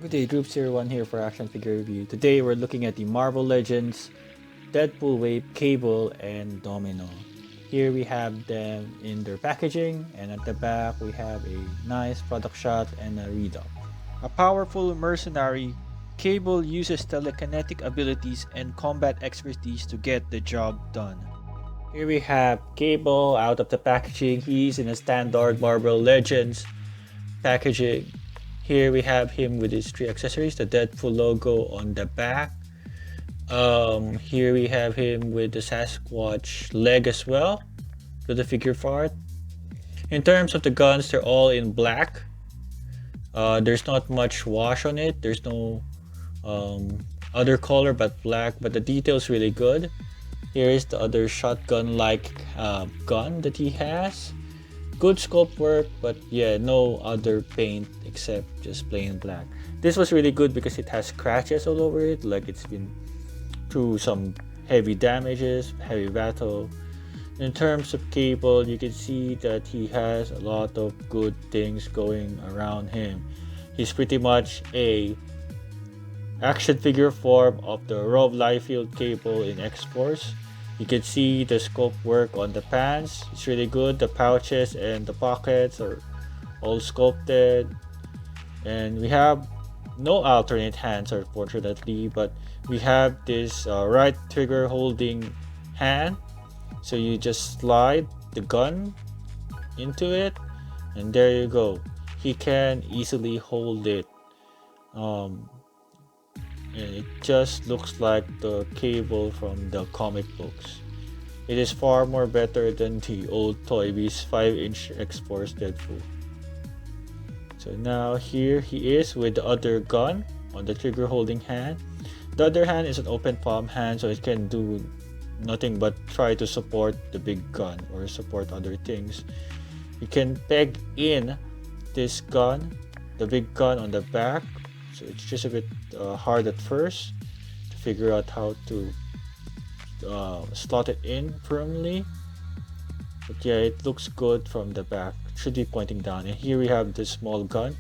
Good day, Group 01 here for Action Figure Review. Today we're looking at the Marvel Legends, Deadpool Wave, Cable, and Domino. Here we have them in their packaging, and at the back we have a nice product shot and a readout. A powerful mercenary, Cable uses telekinetic abilities and combat expertise to get the job done. Here we have Cable out of the packaging. He's in a standard Marvel Legends packaging. Here we have him with his three accessories, the Deadpool logo on the back. Here we have him with the Sasquatch leg as well, with the figure part. In terms of the guns, they're all in black. There's not much wash on it. There's no other color but black, but the detail's really good. Here is the other shotgun-like gun that he has. Good sculpt work, but yeah, no other paint except just plain black. This was really good because it has scratches all over it, like it's been through some heavy damages, heavy battle. In terms of Cable, you can see that he has a lot of good things going around him. He's pretty much a action figure form of the Rob Liefeld Cable in X-Force. You can see the scope work on the pants. It's really good. The pouches and the pockets are all sculpted. And we have no alternate hands, unfortunately, but we have this right trigger holding hand. So you just slide the gun into it, and there you go. He can easily hold it. And it just looks like the Cable from the comic books. It is far more better than the old Toy Biz 5-inch X-Force Deadpool. So now here he is with the other gun on the trigger holding hand. The other hand is an open palm hand, so it can do nothing but try to support the big gun or support other things. You can peg in this gun, the big gun on the back. So it's just a bit hard at first to figure out how to slot it in firmly. But yeah, it looks good from the back. It should be pointing down. And here we have this small gun.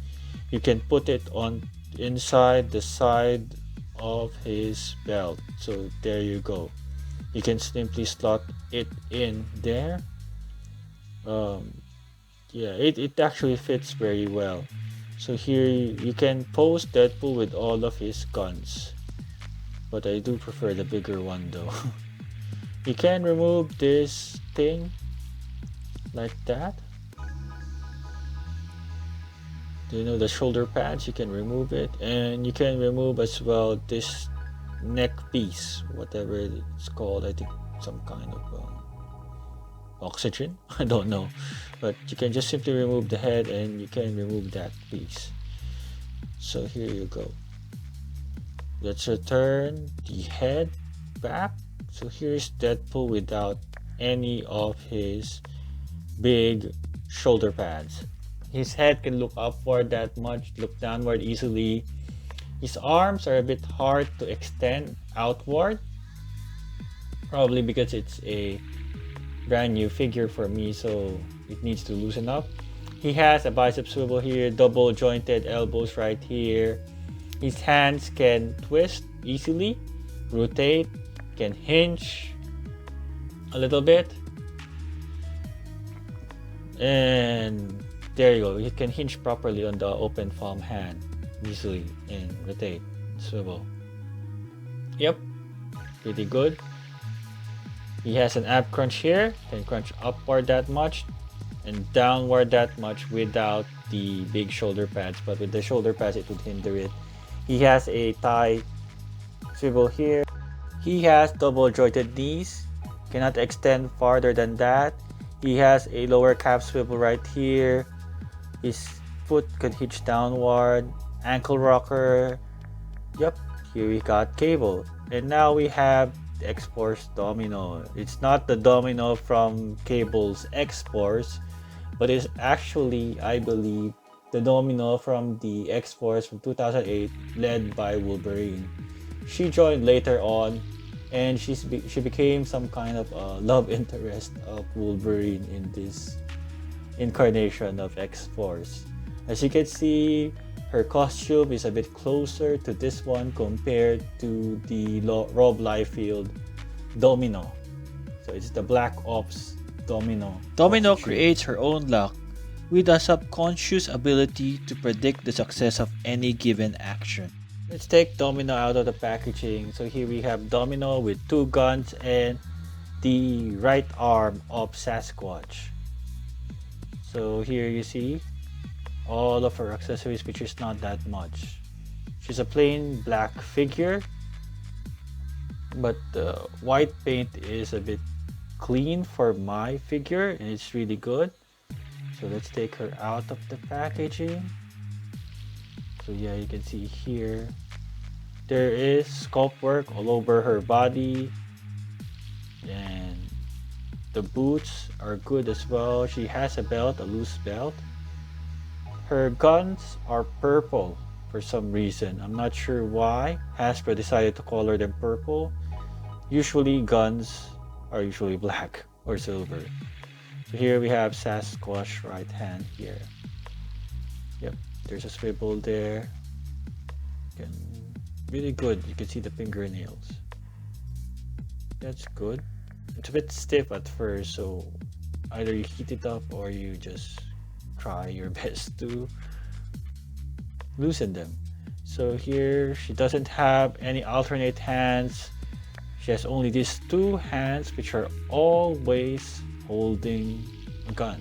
You can put it on inside the side of his belt. So there you go. You can simply slot it in there. Yeah, it actually fits very well. So here you can pose Deadpool with all of his guns, but I do prefer the bigger one though. You can remove this thing like that. Do you know the shoulder pads? You can remove it, and you can remove as well this neck piece, whatever it's called. I think some kind of oxygen. I don't know, but you can just simply remove the head and you can remove that piece. So here you go. Let's return the head back. So here's Deadpool without any of his big shoulder pads. His head can look upward that much, look downward easily. His arms are a bit hard to extend outward, probably because it's a brand new figure for me, so it needs to loosen up. He has a bicep swivel here, double jointed elbows right here. His hands can twist easily, rotate, can hinge a little bit, and there you go. He can hinge properly on the open palm hand easily and rotate, swivel. Yep, pretty good. He has an ab crunch here, can crunch upward that much and downward that much without the big shoulder pads, but with the shoulder pads it would hinder it. He has a thigh swivel here. He has double jointed knees, cannot extend farther than that. He has a lower calf swivel right here. His foot could hitch downward, ankle rocker. Yep, here we got Cable. And now we have X-Force Domino. It's not the Domino from Cable's X-Force, but it's actually, I believe, the Domino from the X-Force from 2008, led by Wolverine. She joined later on, and she became some kind of love interest of Wolverine in this incarnation of X-Force. As you can see, Her costume is a bit closer to this one compared to the Rob Liefeld Domino. So it's the Black Ops Domino. Domino costume. creates her own luck with a subconscious ability to predict the success of any given action. Let's take Domino out of the packaging. So here we have Domino with 2 guns and the right arm of Sasquatch. So here you see all of her accessories, which is not that much. She's a plain black figure, but the white paint is a bit clean for my figure and it's really good. So let's take her out of the packaging. So yeah, you can see here there is sculpt work all over her body, and the boots are good as well. She has a belt, a loose belt. Her guns are purple for some reason. I'm not sure why Hasbro decided to color them purple. Usually guns are usually black or silver. So here we have Sasquatch right hand here. Yep, there's a swivel there. Really good. You can see the fingernails. That's good. It's a bit stiff at first, so either you heat it up or you just try your best to loosen them. So here she doesn't have any alternate hands. She has only these 2 hands which are always holding a gun.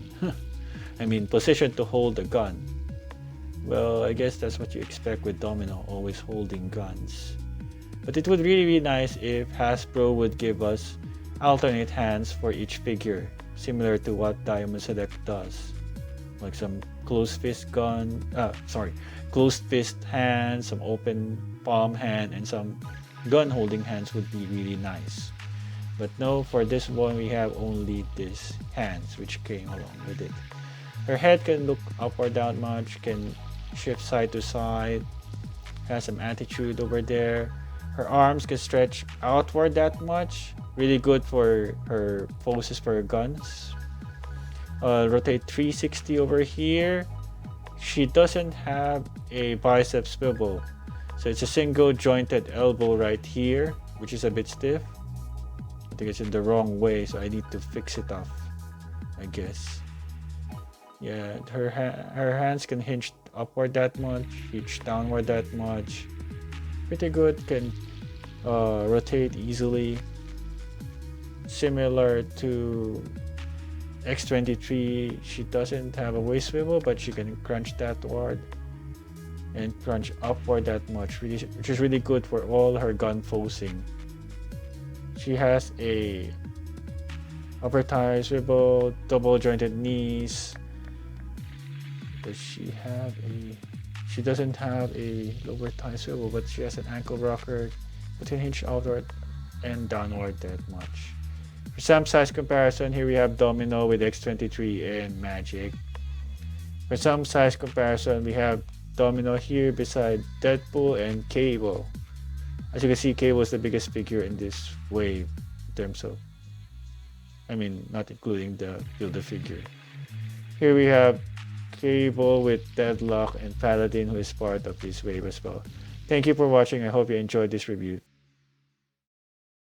I mean, positioned to hold a gun. Well, I guess that's what you expect with Domino, always holding guns. But it would really be nice if Hasbro would give us alternate hands for each figure, similar to what Diamond Select does. Like some closed fist hand, some open palm hand, and some gun holding hands would be really nice. But no, for this one we have only these hands which came along with it. Her head can look up or down much, can shift side to side, has some attitude over there. Her arms can stretch outward that much, really good for her poses for her guns. Rotate 360 over here. She doesn't have a bicep swivel, so it's a single jointed elbow right here, which is a bit stiff. I think it's in the wrong way, so I need to fix it off, I guess. Yeah, her hands can hinge upward that much, hinge downward that much. Pretty good, can rotate easily. Similar to X23, she doesn't have a waist swivel, but she can crunch downward and crunch upward that much, which is really good for all her gun posing. She has a upper thigh swivel, double jointed knees. Does she have a... She doesn't have a lower thigh swivel, but she has an ankle rocker, but can hinge outward and downward that much. For some size comparison, here we have Domino with X23 and Magic. For some size comparison, we have Domino here beside Deadpool and Cable. As you can see, Cable is the biggest figure in this wave in terms of, I mean, not including the Build-A-Figure. Here we have Cable with Deadlock and Paladin, who is part of this wave as well. Thank you for watching. I hope you enjoyed this review.